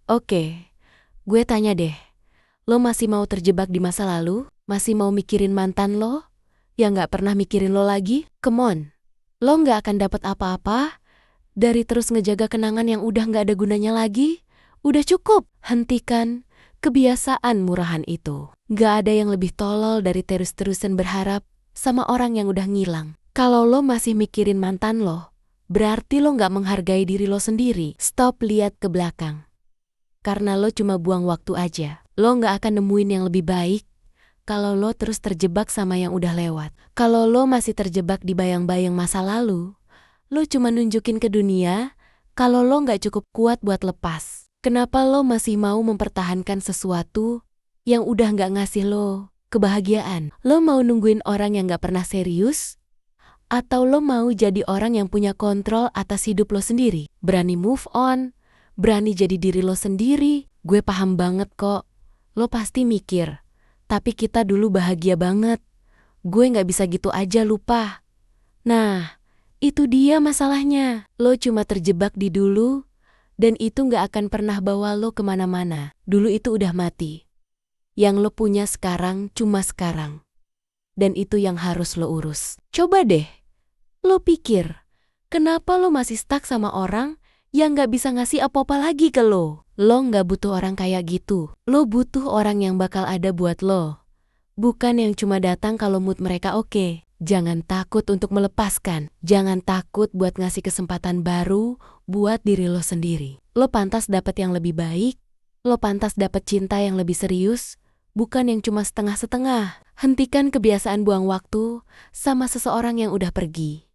Oke, gue tanya deh. Lo masih mau terjebak di masa lalu? Masih mau mikirin mantan lo? Yang gak pernah mikirin lo lagi? Come on. Lo gak akan dapat apa-apa dari terus ngejaga kenangan yang udah gak ada gunanya lagi. Udah cukup. Hentikan kebiasaan murahan itu. Gak ada yang lebih tolol dari terus-terusan berharap sama orang yang udah ngilang. Kalau lo masih mikirin mantan lo, berarti lo gak menghargai diri lo sendiri. Stop lihat ke belakang. Karena lo cuma buang waktu aja. Lo gak akan nemuin yang lebih baik kalau lo terus terjebak sama yang udah lewat. Kalau lo masih terjebak di bayang-bayang masa lalu, lo cuma nunjukin ke dunia kalau lo gak cukup kuat buat lepas. Kenapa lo masih mau mempertahankan sesuatu yang udah gak ngasih lo kebahagiaan? Lo mau nungguin orang yang gak pernah serius? Atau lo mau jadi orang yang punya kontrol atas hidup lo sendiri? Berani move on, berani jadi diri lo sendiri. Gue paham banget kok. Lo pasti mikir, tapi kita dulu bahagia banget. Gue gak bisa gitu aja lupa. Nah, itu dia masalahnya. Lo cuma terjebak di dulu, dan itu gak akan pernah bawa lo kemana-mana. Dulu itu udah mati. Yang lo punya sekarang cuma sekarang. Dan itu yang harus lo urus. Coba deh, lo pikir, kenapa lo masih stuck sama orang yang gak bisa ngasih apa-apa lagi ke lo? Lo gak butuh orang kayak gitu. Lo butuh orang yang bakal ada buat lo. Bukan yang cuma datang kalau mood mereka oke. Jangan takut untuk melepaskan. Jangan takut buat ngasih kesempatan baru buat diri lo sendiri. Lo pantas dapet yang lebih baik. Lo pantas dapet cinta yang lebih serius. Bukan yang cuma setengah-setengah. Hentikan kebiasaan buang waktu sama seseorang yang udah pergi.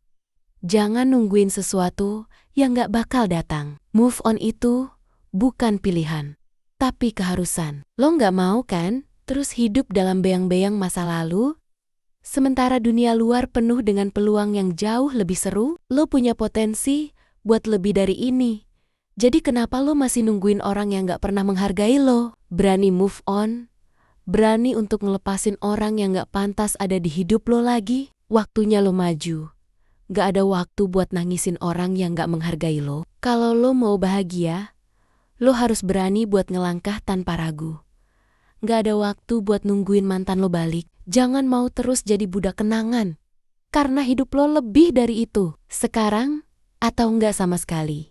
Jangan nungguin sesuatu yang gak bakal datang. Move on itu bukan pilihan, tapi keharusan. Lo gak mau kan terus hidup dalam bayang-bayang masa lalu? Sementara dunia luar penuh dengan peluang yang jauh lebih seru, lo punya potensi buat lebih dari ini. Jadi kenapa lo masih nungguin orang yang gak pernah menghargai lo? Berani move on? Berani untuk ngelepasin orang yang gak pantas ada di hidup lo lagi? Waktunya lo maju. Gak ada waktu buat nangisin orang yang gak menghargai lo. Kalau lo mau bahagia, lo harus berani buat ngelangkah tanpa ragu. Gak ada waktu buat nungguin mantan lo balik. Jangan mau terus jadi budak kenangan. Karena hidup lo lebih dari itu. Sekarang atau enggak sama sekali.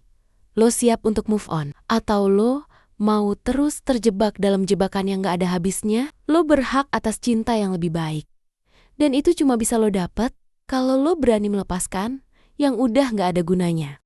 Lo siap untuk move on? Atau lo mau terus terjebak dalam jebakan yang gak ada habisnya? Lo berhak atas cinta yang lebih baik. Dan itu cuma bisa lo dapet kalau lo berani melepaskan yang udah gak ada gunanya.